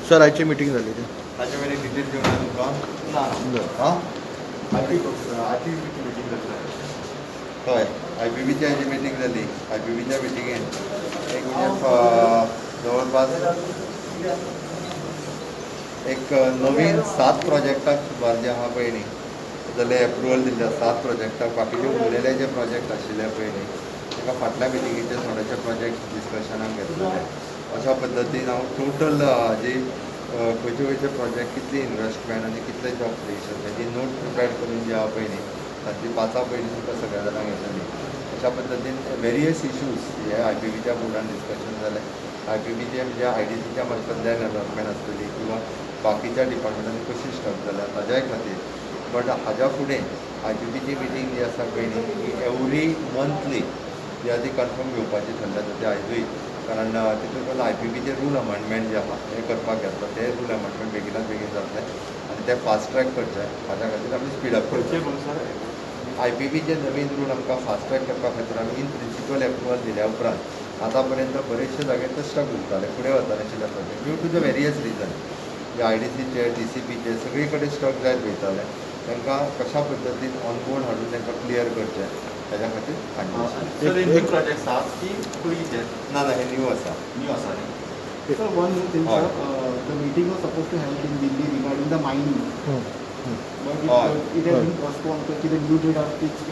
Sir आजची meeting झाली ती ताजे वेळी डिटेल घेऊन आलो तुमकां बरं. हां आयपी मिटींग जाता हय IPBची हाजी मिटींग जाली IPBच्या मिटिंगेन एक जवळपास एक नवीन 7 प्रोजेक्टाक सुमार जे आहा पळय न्ही जाल्यार एप्रुवल दिल्ल्या 7 प्रोजेक्टाक बाकीचे उरलेले जे प्रोजेक्ट आशिल्ले पळय न्ही ताका फाटल्या मिटिंगेचे थोडेशे प्रोजेक्ट डिस्कशनाक घेतलेले अशा पद्दतीन हांव टोटल जी खंयचे खंयचे प्रोजेक्ट कितली इन्वेस्टमेंट आनी कितले जॉब क्रिएशन हेजी नोट प्रिपेर करून जे आहा पळय न्ही तातली 5 पयलीं तुमकां सगळ्या जाणांक येतली अशा पद्दतीन वेरियस इश्यूज हे IPBच्या बोर्डान डिस्कशन जालें IPBचे म्हणजे IDCच्या मार्फतल्यान डेव्हलपमेंट आसतली किंवा बाकीच्या डिपार्टमेंटांनी कशी स्टक जाल्या ताज्याय खातीर बट हाज्या फुडें IPBची मिटींग जी आसा पळय न्ही ही एवरी मंथली जी आहा ती कन्फर्म घेवपाची थरल्या जाता आयजूय कारण तितून IPBचे रूल अमेंडमेंट जे आहा हे करपाक येता ते रूल अमेंडमेंट बेगिनाच बेगीन जातले आनी ते फास्ट ट्रॅक करचे हाज्या खातीर आमी स्पीड अप करचे IPBचे नवीन रूल आमकां फास्ट ट्रॅक करपा खातीर आमी इन प्रिंसिपल एप्रुवल दिल्या उपरांत आतां पर्यंत बरेचशे जाग्यार ते स्टक उरताले फुडें वताले आशिल्ले project due to the various reason जे IDCचे DCPचे सगळी कडेन स्टक जायत वयताले तांकां कशा पद्दतीन ऑनबोर्ड हाडून तांकां क्लियर करचें ताज्या खातीर हाडले प्रोजेक्ट आसात की पयलींचे ना ना हे न्यू आसा न्यू आसा न्ही So one more thing, sir. The meeting was supposed to happen in Delhi regarding the mining, but it has been postponed. So the due date are fixed.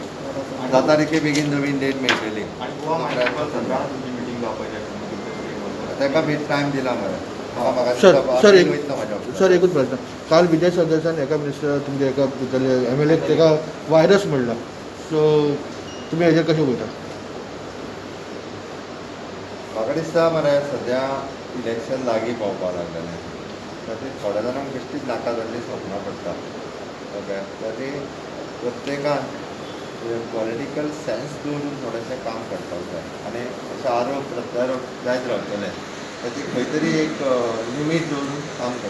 जाता तितके बेगीन नवीन डेट मेळटली आणि गोवा म्युनिसिपल संघान तुमची meeting जावपाची आसा ताका बी टायम दिला मरे म्हाका सर दिसता सर आतां एक वयतलो म्हाज्या सर एकूच प्रश्न काल विजय सरदेसायन एका मिनिस्टर तुमच्या एका भितरले MLA ताका व्हायरस म्हणला सो तुमी हेजेर कशें पळयता म्हाका दिसता मरे सद्या इलेक्शन लागीं पावपाक लागलेलें तातूंत थोड्या जाणांक बेश्टीच नाका जाल्ली स्वप्नां पडटा ओके तातूंत प्रत्येकान पॉलिटिकल सेन्स दवरून थोडेंशें काम करपाक जाय आनी अशे आरोप प्रत्यारोप जायत रावतले ताची खंय तरी एक लिमीट दवरून काम करता